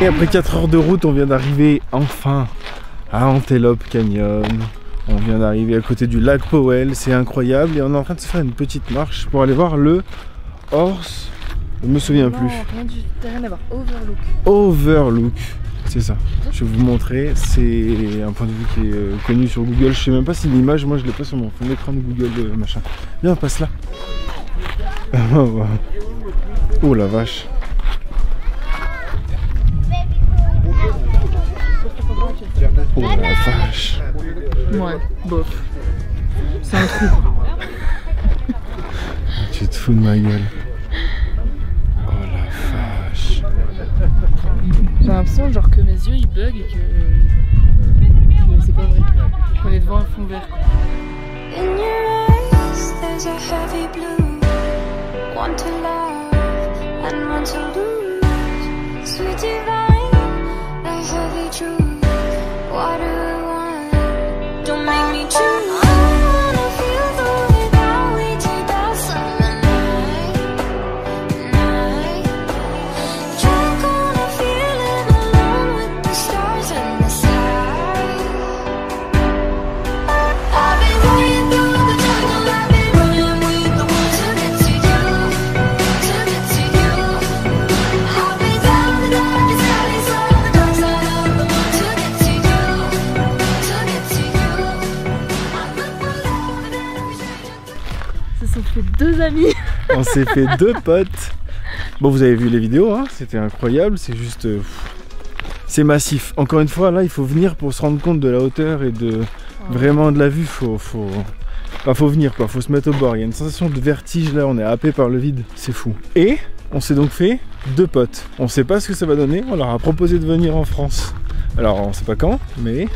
Et après 4 heures de route, on vient d'arriver enfin à Antelope Canyon. On vient d'arriver à côté du lac Powell, c'est incroyable. Et on est en train de se faire une petite marche pour aller voir le Horse. Je me souviens plus. Rien à voir. Overlook. Overlook, c'est ça. Je vais vous montrer. C'est un point de vue qui est connu sur Google. Je sais même pas si l'image, moi je l'ai pas sur mon fond d'écran de Google machin. Viens, passe là. Oh la vache. Oh la vache. Ouais, bof. C'est un trou. Tu te fous de ma gueule. Oh la vache. J'ai l'impression genre que mes yeux ils bug et que c'est pas vrai. Qu'on est devant un fond vert. In your eyes, there's a heavy blue. Want to love and want to lose. Sweet divine, a heavy truth. What do I want? Don't make me choose. Deux amis. On s'est fait 2 potes. Bon, vous avez vu les vidéos, hein, c'était incroyable. C'est juste... c'est massif. Encore une fois, là, il faut venir pour se rendre compte de la hauteur et de vraiment de la vue. Faut venir, quoi. Faut se mettre au bord. Il y a une sensation de vertige, là. On est happé par le vide. C'est fou. Et on s'est donc fait 2 potes. On sait pas ce que ça va donner. On leur a proposé de venir en France. Alors, on sait pas quand, mais...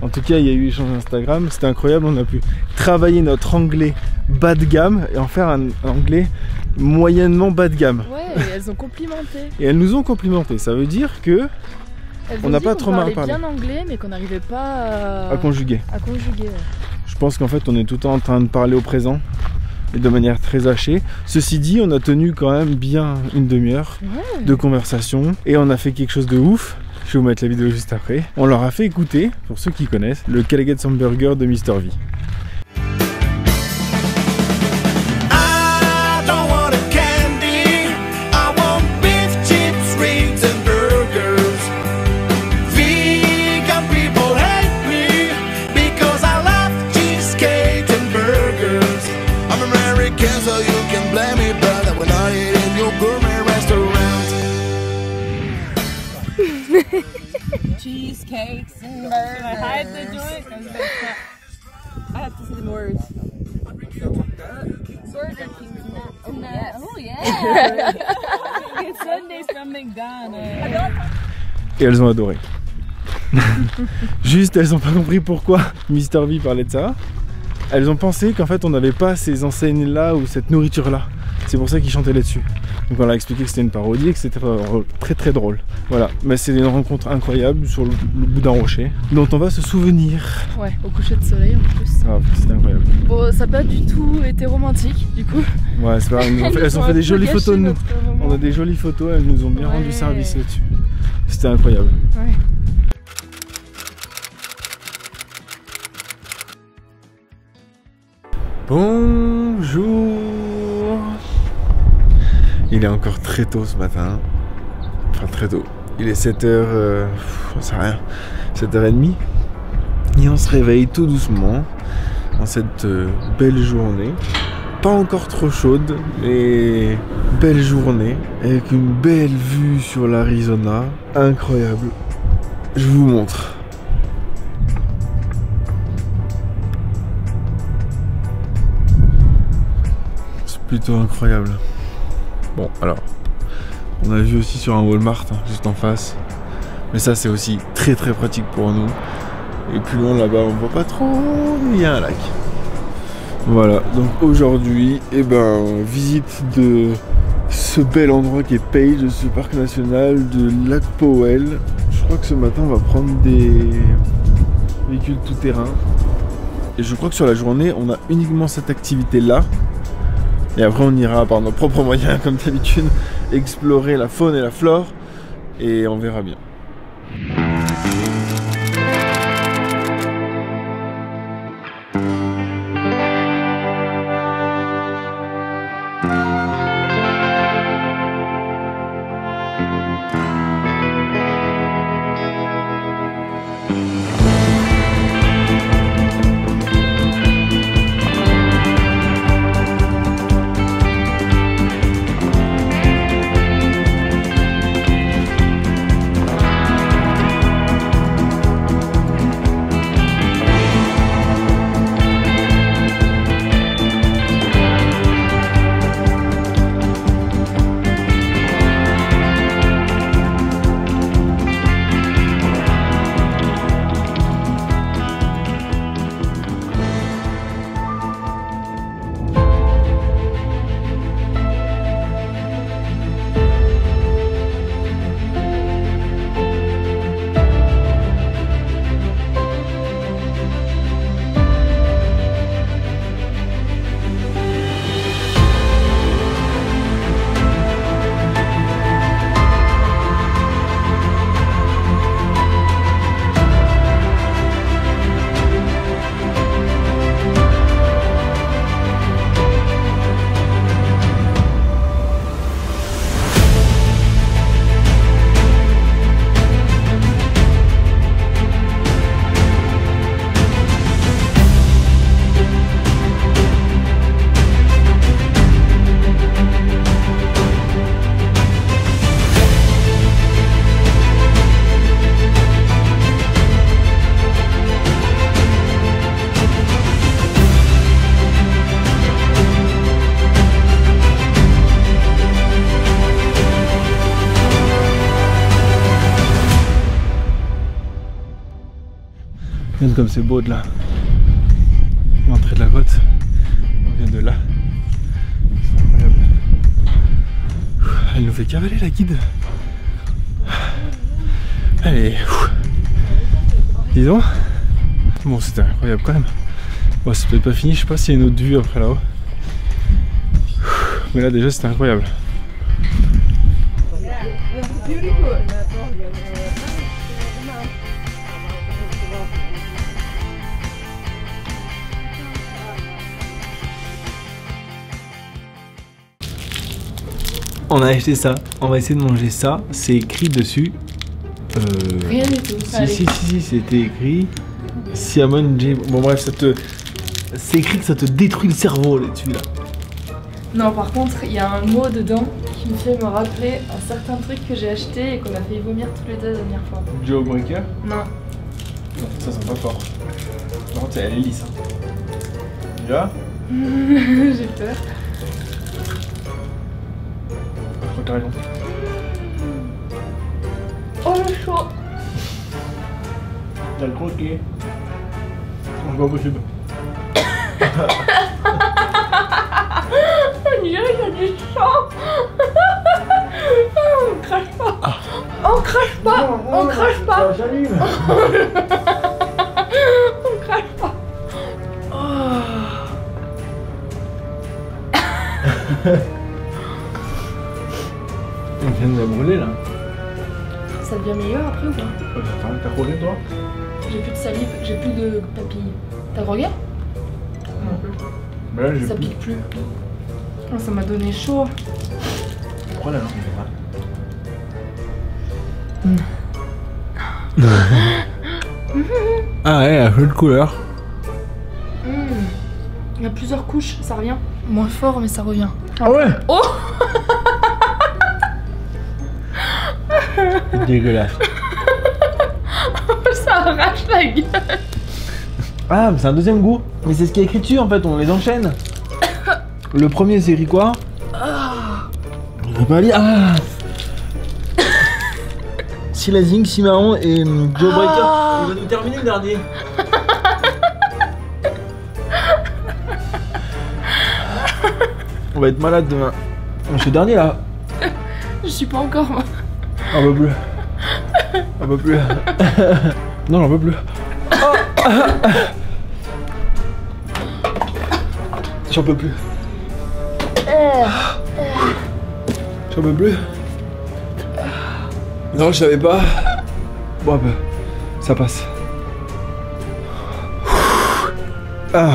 En tout cas, il y a eu échange Instagram, c'était incroyable, on a pu travailler notre anglais bas de gamme et en faire un anglais moyennement bas de gamme. Ouais, et elles ont complimenté. Et elles nous ont complimenté, ça veut dire que on n'a pas trop mal parlé. On parlait bien anglais, mais qu'on n'arrivait pas à conjuguer. À conjuguer, ouais. Je pense qu'en fait, on est tout le temps en train de parler au présent et de manière très hachée. Ceci dit, on a tenu quand même bien une demi-heure de conversation et on a fait quelque chose de ouf. Je vais vous mettre la vidéo juste après. On leur a fait écouter, pour ceux qui connaissent, le Calleget's Hamburger de Mr V. Cheesecakes and burgers. I hide the joint because I have to see the words. Burger King. Oh yes. Oh yeah. Get Sundays from McDonald's. Et elles ont adoré. Juste, elles n'ont pas compris pourquoi Mr V parlait de ça. Elles ont pensé qu'en fait on n'avait pas ces enseignes là ou cette nourriture là. C'est pour ça qu'ils chantaient là-dessus. Donc on leur a expliqué que c'était une parodie et que c'était très très drôle. Voilà, mais c'est une rencontre incroyable sur le bout d'un rocher dont on va se souvenir. Ouais, au coucher de soleil en plus. Ah, c'était incroyable. Bon, ça n'a pas du tout été romantique du coup. Ouais, c'est pas grave, elles ont fait des jolies photos de nous. On a des jolies photos, elles nous ont bien rendu service là-dessus. C'était incroyable. Ouais. Bonjour. Il est encore très tôt ce matin. Enfin très tôt. Il est 7h, j'en sais rien, 7h30. Et on se réveille tout doucement en cette belle journée. Pas encore trop chaude, mais belle journée. Avec une belle vue sur l'Arizona. Incroyable. Je vous montre. C'est plutôt incroyable. Bon, alors, on a vu aussi sur un Walmart, hein, juste en face. Mais ça, c'est aussi très très pratique pour nous. Et plus loin là-bas, on voit pas trop, mais il y a un lac. Voilà, donc aujourd'hui, eh ben, visite de ce bel endroit qui est Page, ce parc national de lac Powell. Je crois que ce matin, on va prendre des véhicules tout-terrain. Et je crois que sur la journée, on a uniquement cette activité-là. Et après on ira par nos propres moyens comme d'habitude explorer la faune et la flore et on verra bien. Regarde comme c'est beau de là. L'entrée de la grotte. On vient de là. C'est incroyable. Elle nous fait cavaler la guide. Allez. Dis donc. Bon, c'était incroyable quand même. Bon, c'est peut-être pas fini, je sais pas s'il y a une autre vue après là-haut. Mais là déjà c'était incroyable. On a acheté ça, on va essayer de manger ça, c'est écrit dessus. Rien du tout. Si, c'était écrit Salmon J. Bon bref, c'est écrit que ça te détruit le cerveau là-dessus là. Non, par contre, il y a un mot dedans qui me fait me rappeler un certain truc que j'ai acheté et qu'on a fait vomir tous les deux la dernière fois. Joe Breaker? Non. Ça sent pas fort. Par contre, elle est lisse. Hein. Déjà? J'ai peur. Oh, t'as raison. Oh le chaud. T'as le croqué. C'est pas possible. On dirait qu'il y a du sang. On crache pas. Ah. On crache pas. On crache pas. J'allume. On crache pas. On vient de la brûler là. Ça devient meilleur après ou pas? T'as roulé toi? J'ai plus de salive, j'ai plus de papilles. T'as drogué? Mais là j'ai Ça plus. pique plus. Oh, ça m'a donné chaud. Pourquoi la langue est pas? Ah ouais, elle a fait de couleur. Il y a plusieurs couches, ça revient. Moins fort, mais ça revient. Ah ouais? Oh! Dégueulasse. Ça arrache la gueule. Ah, mais c'est un deuxième goût. Mais c'est ce qui est écrit dessus en fait, on les enchaîne. Le premier c'est écrit quoi? On va pas lire. Ah! Silazing, Cimarron et Joe Breaker. Il va nous terminer le dernier. On va être malade demain. Je suis le dernier là. Je suis pas encore moi. On peut plus. On peut plus. Non, j'en peux plus. J'en peux plus. J'en peux plus. Non, je savais pas. Bon, bah, ça passe. Ah.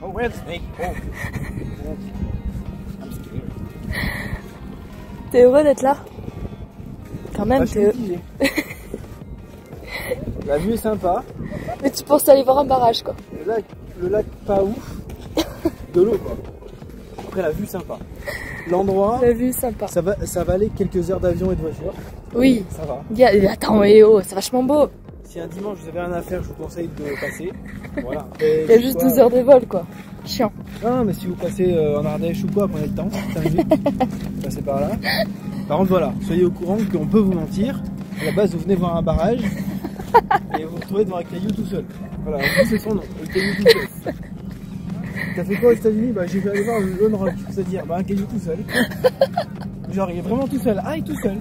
Oh, where's the snake? Oh. T'es heureux d'être là? Quand même, t'es heureux. La vue est sympa. Mais tu penses aller voir un barrage quoi. Le lac pas ouf. De l'eau quoi. Après la vue sympa. L'endroit. La vue sympa. Ça va aller quelques heures d'avion et de voiture. Oui. Ça va. Attends, oh, c'est vachement beau. Si un dimanche vous avez rien à faire, je vous conseille de passer. Voilà. Il y a juste 12 heures de vol quoi. Chiant. Non, mais si vous passez en Ardèche ou quoi, prenez le temps, 5 minutes, passez par là. Par contre, voilà, soyez au courant qu'on peut vous mentir. À la base, vous venez voir un barrage et vous vous retrouvez devant un caillou tout seul. Voilà, c'est son nom, le caillou tout seul. T'as fait quoi aux États-Unis? Bah, j'ai fait aller voir le Lone Rock, c'est-à-dire bah, un caillou tout seul. Genre, il est vraiment tout seul. Ah, il est tout seul.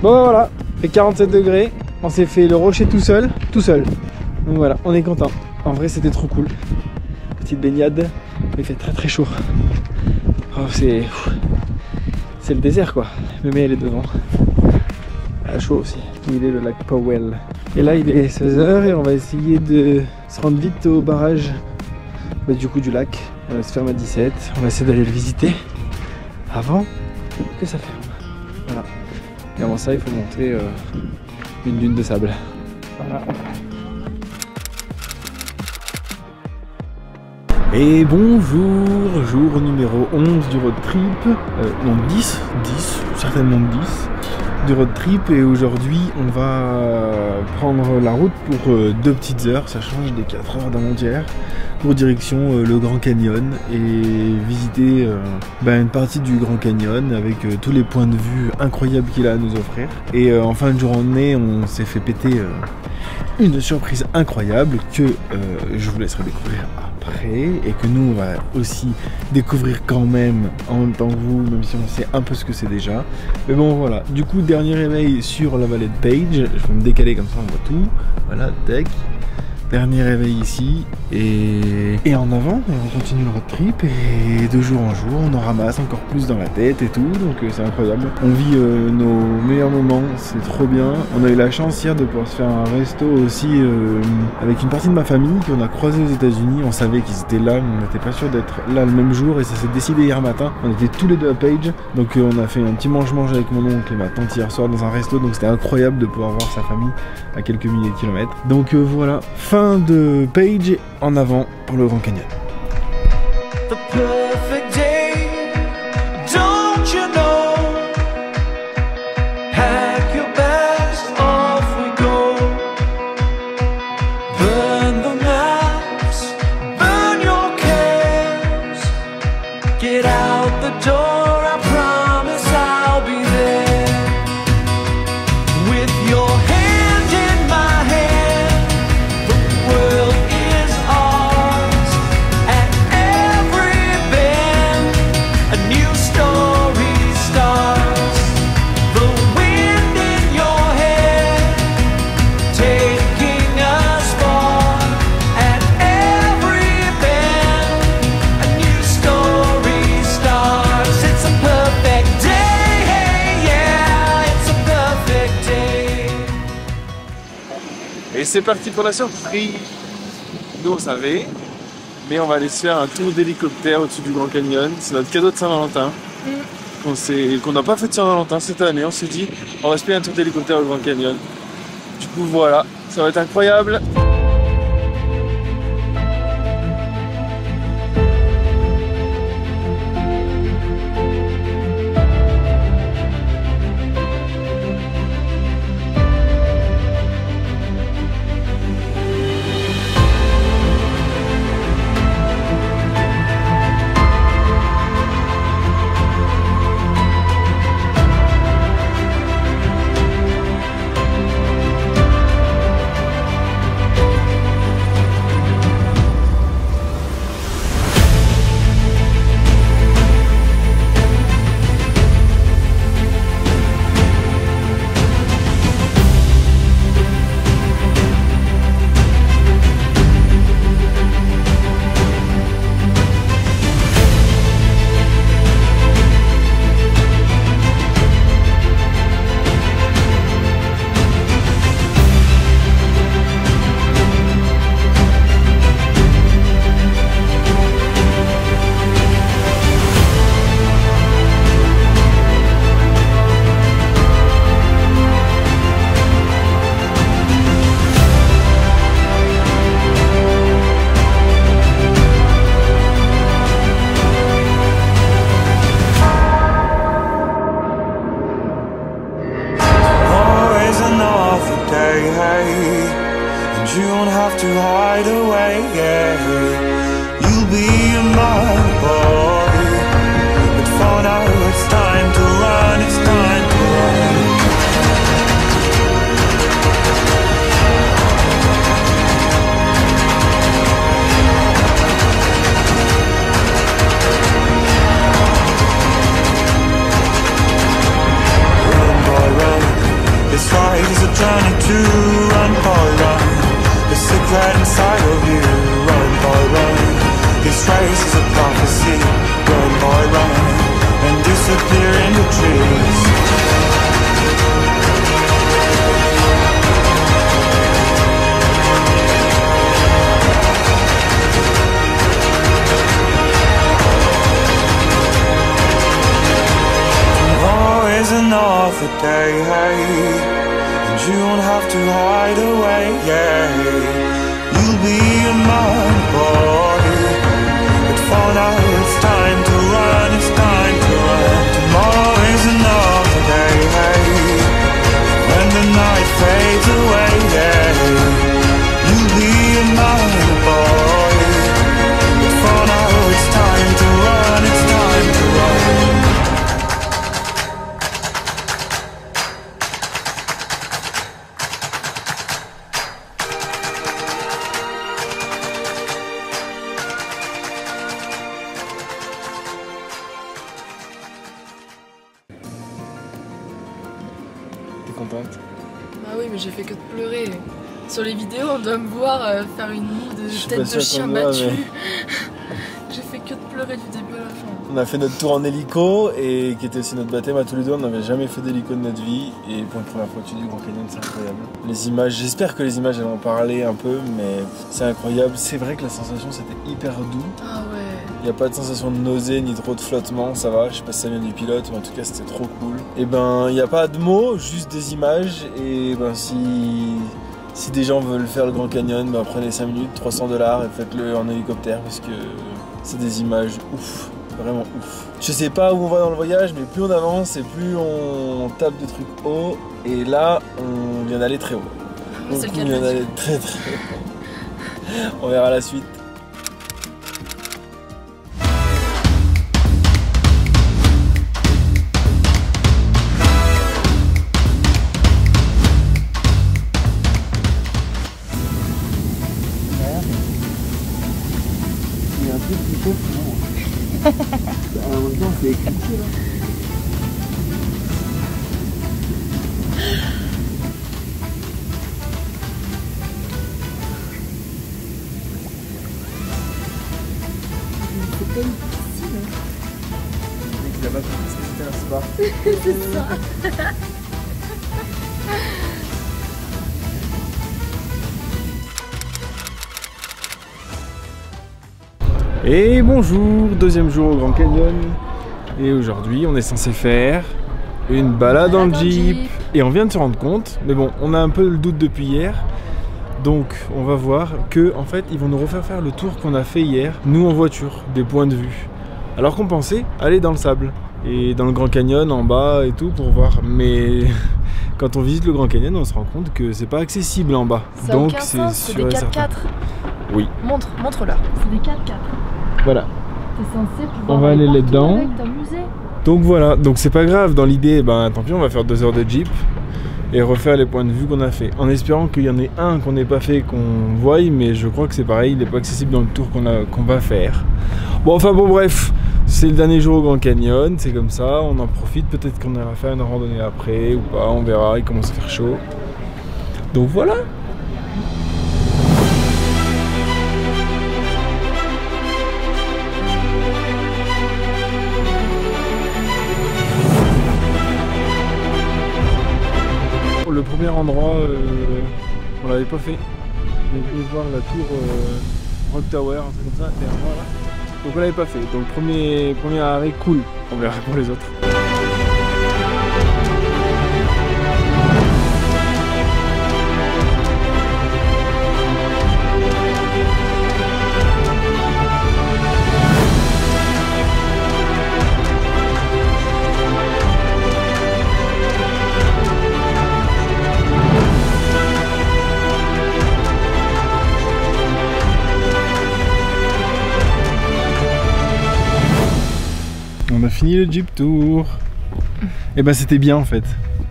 Bon bah voilà, il fait 47 degrés, on s'est fait le rocher tout seul. Donc voilà, on est content. En vrai c'était trop cool. Petite baignade, il fait très chaud. Oh, c'est le désert quoi. Le mec elle est devant. Ah, chaud aussi. Il est le lac Powell. Et là il est 16h et on va essayer de se rendre vite au barrage du coup du lac. On va se ferme à 17. On va essayer d'aller le visiter avant que ça ferme. Voilà. Et avant ça, il faut monter une dune de sable. Voilà. Et bonjour, jour numéro 11 du road trip. Non, 10, certainement 10. du road trip et aujourd'hui on va prendre la route pour 2 petites heures, ça change des 4 heures d'avant-hier, pour direction le Grand Canyon et visiter une partie du Grand Canyon avec tous les points de vue incroyables qu'il a à nous offrir. Et en fin de journée on s'est fait péter une surprise incroyable que je vous laisserai découvrir après et que nous on va aussi découvrir quand même en même temps que vous, même si on sait un peu ce que c'est déjà. Mais bon voilà, du coup dernier réveil sur la vallée de Page, je vais me décaler comme ça on voit tout, voilà, deck. Dernier réveil ici et en avant on continue le road trip et de jour en jour on en ramasse encore plus dans la tête et tout, donc c'est incroyable. On vit nos meilleurs moments, c'est trop bien. On a eu la chance hier de pouvoir se faire un resto aussi avec une partie de ma famille qu'on a croisé aux États-Unis. On savait qu'ils étaient là mais on n'était pas sûr d'être là le même jour et ça s'est décidé hier matin. On était tous les deux à Page, donc on a fait un petit mange-mange avec mon oncle et ma tante hier soir dans un resto, donc c'était incroyable de pouvoir voir sa famille à quelques milliers de kilomètres. Donc voilà, fin de Page, en avant pour le Grand Canyon. The perfect day, don't you know? Pack your bags, off we go. Burn the maps, burn your cares. Get out the door, I promise I'll be there. With your hand in my hand, the world is ours. At every bend, a new story starts. The wind in your hair, taking us far. At every bend, a new story starts. It's a perfect day, yeah, it's a perfect day. Et c'est parti pour la surprise. Nous on savait, mais on va aller se faire un tour d'hélicoptère au-dessus du Grand Canyon. C'est notre cadeau de Saint-Valentin. Qu'on n'a pas fait de Saint-Valentin cette année. On s'est dit, on va se payer un tour d'hélicoptère au Grand Canyon. Du coup voilà, ça va être incroyable. You don't have to hide away, yeah. You'll be my boy. But for now it's time to run, it's time to run. Run, boy, run. This ride is a journey to run, boy, run. The secret inside of you, run boy run. This race is a prophecy, run boy run. And disappear in the trees. Tomorrow is another day, hey. You don't have to hide away, yeah. You'll be my boy. But for now it's time to run, it's time to run. Tomorrow is another day, hey. contente? Bah oui, mais j'ai fait que de pleurer. Sur les vidéos, on doit me voir faire une moue de tête de chien battu. J'ai fait que de pleurer du début à la fin. On a fait notre tour en hélico et qui était aussi notre baptême à tous les deux. On n'avait jamais fait d'hélico de notre vie et pour une première fois tu du Grand Canyon, c'est incroyable. Les images, j'espère que les images elles vont parler un peu, mais c'est incroyable. C'est vrai que la sensation c'était hyper doux. Ah ouais. Il n'y a pas de sensation de nausée ni trop de flottement, ça va. Je sais pas si ça vient du pilote, mais en tout cas c'était trop cool. Et ben il n'y a pas de mots, juste des images. Et ben si des gens veulent faire le Grand Canyon, ben prenez 5 minutes, $300 et faites-le en hélicoptère parce que c'est des images ouf, vraiment ouf. Je sais pas où on va dans le voyage, mais plus on avance et plus on tape des trucs hauts. Et là, on vient d'aller très haut. C'est le cas On de vient le d'aller dire. très haut. On verra la suite. Il y a un truc qui chauffe, non? En même temps, c'est éclipsé là. C'est pas une piscine. Il a pas compris ce que c'était un spa. C'est ça. Et bonjour, deuxième jour au Grand Canyon. Et aujourd'hui, on est censé faire une balade dans le Jeep. Et on vient de se rendre compte, mais bon, on a un peu le doute depuis hier. Donc, on va voir que, en fait, ils vont nous refaire faire le tour qu'on a fait hier, nous en voiture, des points de vue. Alors qu'on pensait aller dans le sable et dans le Grand Canyon en bas et tout pour voir. Mais quand on visite le Grand Canyon, on se rend compte que c'est pas accessible en bas. Ça n'a aucun sens, c'est des 4x4. Oui. Montre-leur. C'est des 4x4. Voilà. T'es censé pouvoir On va aller là-dedans. t'amuser. Donc voilà, donc c'est pas grave, dans l'idée, ben tant pis, on va faire 2 heures de Jeep et refaire les points de vue qu'on a fait. En espérant qu'il y en ait un qu'on n'ait pas fait, qu'on voie, mais je crois que c'est pareil, il n'est pas accessible dans le tour qu'on va faire. Bon, enfin bon, bref, c'est le dernier jour au Grand Canyon, c'est comme ça, on en profite, peut-être qu'on ira faire une randonnée après ou pas, on verra, il commence à faire chaud. Donc voilà. Le premier endroit, on l'avait pas fait. On est voir la tour Rock Tower, un truc comme ça, derrière moi là. Donc on l'avait pas fait. Donc premier arrêt cool. On verra pour les autres. On a fini le Jeep Tour. Et bah c'était bien en fait.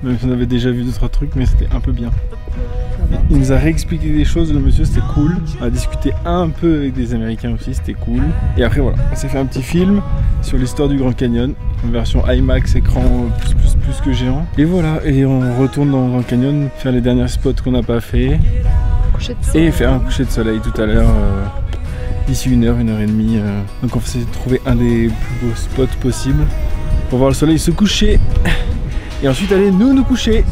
Même si on avait déjà vu 2-3 trucs, mais c'était un peu bien. Il nous a réexpliqué des choses, le monsieur, c'était cool. On a discuté un peu avec des Américains aussi, c'était cool. Et après voilà, on s'est fait un petit film sur l'histoire du Grand Canyon, en version IMAX, écran plus que géant. Et voilà, et on retourne dans le Grand Canyon, faire les derniers spots qu'on n'a pas fait. Et faire un coucher de soleil tout à l'heure. D'ici 1 heure, 1 heure et demie. Donc on va essayer de trouver un des plus beaux spots possibles pour voir le soleil se coucher et ensuite aller nous coucher.